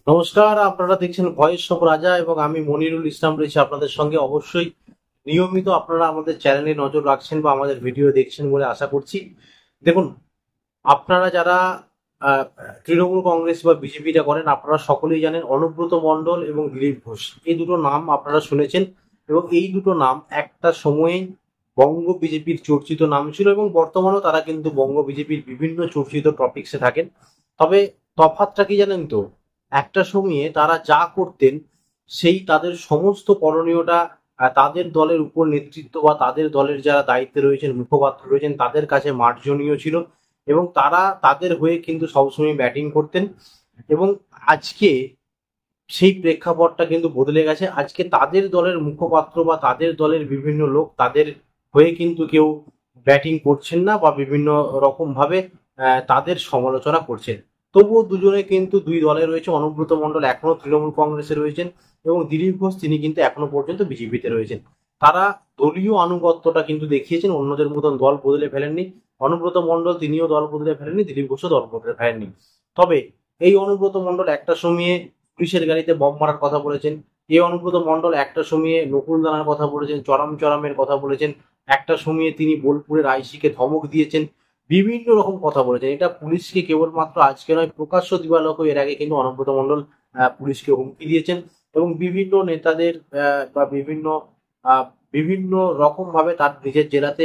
নমস্কার, আপনারা দেখছেন ভয়েস অফ রাজা এবং আমি মনিরুল ইসলাম রয়েছি আপনাদের সঙ্গে। অবশ্যই নিয়মিত আপনারা আমাদের চ্যানেলে নজর রাখছেন বা আমাদের ভিডিও দেখছেন বলে আশা করছি। দেখুন, আপনারা যারা আহ, তৃণমূল কংগ্রেস বা বিজেপিটা করেন, আপনারা সকলেই জানেন অনুব্রত মণ্ডল এবং দিলীপ ঘোষ, এই দুটো নাম আপনারা শুনেছেন। এবং এই দুটো নাম একটা সময়ে বঙ্গ বিজেপির চর্চিত নাম ছিল এবং বর্তমানেও তারা কিন্তু বঙ্গ বিজেপির বিভিন্ন চর্চিত টপিকসে থাকেন। তবে তফাৎটা কি জানেন তো, একটা সময়ে তারা যা করতেন সেই তাদের সমস্ত করণীয়টা তাদের দলের উপর নেতৃত্ব বা তাদের দলের যারা দায়িত্বে রয়েছেন, মুখপাত্র রয়েছেন, তাদের কাছে মার্জনীয় ছিল এবং তারা তাদের হয়ে কিন্তু সবসময় ব্যাটিং করতেন। এবং আজকে সেই প্রেক্ষাপটটা কিন্তু বদলে গেছে। আজকে তাদের দলের মুখপাত্র বা তাদের দলের বিভিন্ন লোক তাদের হয়ে কিন্তু কেউ ব্যাটিং করছেন না বা বিভিন্ন রকম ভাবে তাদের সমালোচনা করছেন। তবুও দুজনে কিন্তু দুই দলে রয়েছে। অনুব্রত মণ্ডল এখনো তৃণমূল কংগ্রেসে রয়েছেন এবং দিলীপ ঘোষ তিনি কিন্তু এখনো পর্যন্ত বিজেপিতে রয়েছেন। তারা দলীয় আনুগত্যটা কিন্তু দেখিয়েছেন, অন্যদের মতন দল বদলে ফেলেননি। অনুব্রত মণ্ডল তিনিও দল বদলে ফেলেননি, দিলীপ ঘোষও দল বদলে ফেলেননি। তবে এই অনুব্রত মণ্ডল একটা সময়ে পুলিশের গাড়িতে বম মারার কথা বলেছেন। এই অনুব্রত মণ্ডল একটা সময়ে নকুলদানার কথা বলেছেন, চরমের কথা বলেছেন। একটা সময়ে তিনি বোলপুরের আইসিকে ধমক দিয়েছেন, বিভিন্ন রকম কথা বলেছেন। এটা পুলিশকে কেবলমাত্র আজকে নয়, প্রকাশ্য দিবালোকেও এর আগে কিন্তু অনুব্রত মণ্ডল পুলিশকে হুমকি দিয়েছেন এবং বিভিন্ন নেতাদের বা আহ, বিভিন্ন রকম ভাবে তার নিজের জেলাতে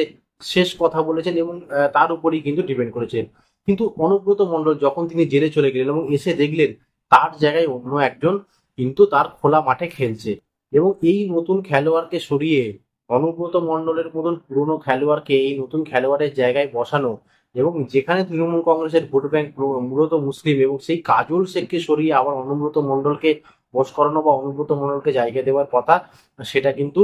শেষ কথা বলেছেন এবং তার উপরেই কিন্তু ডিপেন্ড করেছেন। কিন্তু অনুব্রত মণ্ডল যখন তিনি জেলে চলে গেলেন এবং এসে দেখলেন তার জায়গায় অন্য একজন কিন্তু তার খোলা মাঠে খেলছে, এবং এই নতুন খেলোয়াড়কে সরিয়ে অনুব্রত মণ্ডলের মতন পুরনো খেলোয়াড়কে এই নতুন খেলোয়াড়ের জায়গায় বসানো, এবং যেখানে তৃণমূল কংগ্রেসের ভোট ব্যাংক মূলত মুসলিম, এবং সেই কাজল শেখকে সরিয়ে আবার অনুব্রত মণ্ডলকে বস করানো বা অনুব্রত মণ্ডলকে জায়গা দেওয়ার কথা, সেটা কিন্তু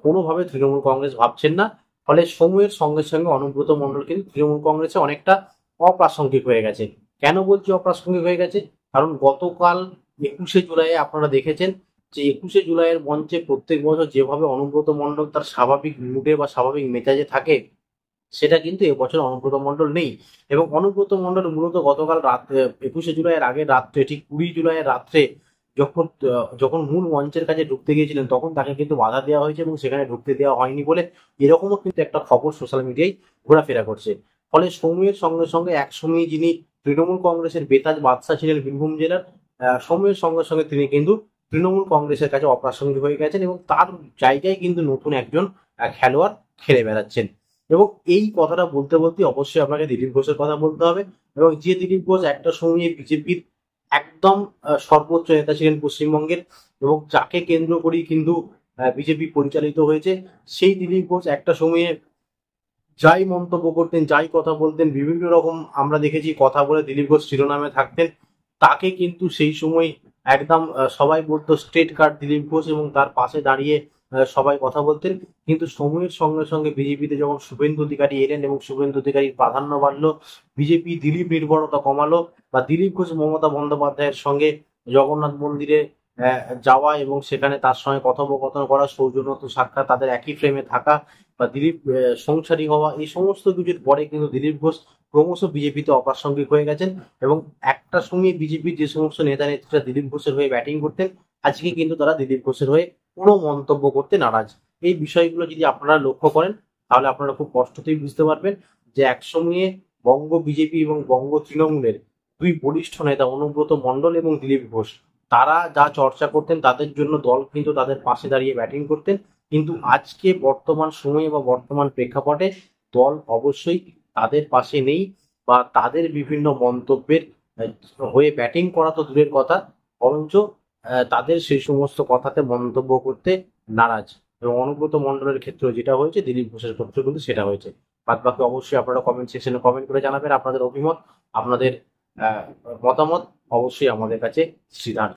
কোনোভাবে তৃণমূল কংগ্রেস ভাবছেন না। ফলে সময়ের সঙ্গে সঙ্গে অনুব্রত মণ্ডল কিন্তু তৃণমূল কংগ্রেসে অনেকটা অপ্রাসঙ্গিক হয়ে গেছে। কেন বলছি অপ্রাসঙ্গিক হয়ে গেছে? কারণ গতকাল 21শে জুলাই আপনারা দেখেছেন যে 21শে জুলাইয়ের মঞ্চে প্রত্যেক বছর যেভাবে অনুব্রত মণ্ডল তার স্বাভাবিক মুডে বা স্বাভাবিক মেজাজে থাকে, সেটা কিন্তু এবছর অনুব্রত মণ্ডল নেই। এবং অনুব্রত মণ্ডল মূলত গতকাল রাত 21শে জুলাইয়ের আগের রাত্রে, ঠিক 20 জুলাইয়ের রাত্রে যখন যখন মূল মঞ্চের কাছে ঢুকতে গিয়েছিলেন, তখন তাকে কিন্তু বাধা দেওয়া হয়েছে এবং সেখানে ঢুকতে দেওয়া হয়নি বলে এরকমও কিন্তু একটা খবর সোশ্যাল মিডিয়ায় ঘোরাফেরা করছে। ফলে সময়ের সঙ্গে সঙ্গে একসময় যিনি তৃণমূল কংগ্রেসের বেতাজ বাদশা ছিলেন বীরভূম জেলার, সময়ের সঙ্গে সঙ্গে তিনি কিন্তু তৃণমূল কংগ্রেসের কাছে অপ্রাসঙ্গিক হয়ে গেছেন এবং তার জায়গায় কিন্তু নতুন একজন খেলোয়াড় খেলে বেড়াচ্ছেন। এবং এই কথাটা বলতে বলতে অবশ্যই আপনাকে দিলীপ ঘোষের কথা বলতে হবে। এবং যে দিলীপ ঘোষ একটা সময়ে বিজেপির একদম সর্বোচ্চ নেতা ছিলেন পশ্চিমবঙ্গের, এবং যাকে কেন্দ্র করেই কিন্তু বিজেপি পরিচালিত হয়েছে, সেই দিলীপ ঘোষ একটা সময়ে যাই মন্তব্য করতেন, যাই কথা বলতেন, বিভিন্ন রকম আমরা দেখেছি কথা বলে দিলীপ ঘোষ শিরোনামে থাকতেন। তাকে কিন্তু সেই সময় একদম সবাই বলতো স্ট্রেট কাট দিলীপ ঘোষ এবং তার পাশে দাঁড়িয়ে সবাই কথা বলতেন। কিন্তু সময়ের সঙ্গে সঙ্গে বিজেপিতে যখন শুভেন্দু অধিকারী এলেন এবং শুভেন্দু অধিকারীর প্রাধান্য বাড়লো, বিজেপি দিলীপ নির্ভরতা কমালো, বা দিলীপ ঘোষ মমতা বন্দ্যোপাধ্যায়ের সঙ্গে জগন্নাথ মন্দিরে যাওয়া এবং সেখানে তার সঙ্গে কথোপকথন করা, সৌজন্য সাক্ষাৎ, তাদের একই ফ্রেমে থাকা, বা দিলীপ সংসারী হওয়া, এই সমস্ত কিছুর পরে কিন্তু দিলীপ ঘোষ ক্রমশ বিজেপিতে অপ্রাসঙ্গিক হয়ে গেছেন। এবং একটা সময় বিজেপির যে সমস্ত নেতা নেত্রীরা দিলীপ ঘোষের হয়ে ব্যাটিং করতেন, আজকে কিন্তু তারা দিলীপ ঘোষের হয়ে কোনো মন্তব্য করতে নারাজ। এই বিষয়গুলো যদি আপনারা লক্ষ্য করেন, তাহলে আপনারা খুব স্পষ্টতই বুঝতে পারবেন যে একসময়ে বঙ্গ বিজেপি এবং বঙ্গ তৃণমূলের দুই বলিষ্ঠ নেতা অনুব্রত মণ্ডল এবং দিলীপ ঘোষ, তারা যা চর্চা করতেন তাদের জন্য দল কিন্তু তাদের পাশে দাঁড়িয়ে ব্যাটিং করতেন। কিন্তু আজকে বর্তমান সময়ে বা বর্তমান প্রেক্ষাপটে দল অবশ্যই তাদের পাশে নেই, বা তাদের বিভিন্ন মন্তব্যের হয়ে ব্যাটিং করা তো দূরের কথা, বরঞ্চ তাদের সেই সমস্ত কথাতে মন্তব্য করতে নারাজ। এবং অনুব্রত মণ্ডলের ক্ষেত্রে যেটা হয়েছে, দিলীপ ঘোষের ক্ষেত্রে কিন্তু সেটা হয়েছে। বাদ বাকি অবশ্যই আপনারা কমেন্ট সেকশনে কমেন্ট করে জানাবেন আপনাদের অভিমত, আপনাদের মতামত অবশ্যই আমাদের কাছে সিদ্ধান্ত।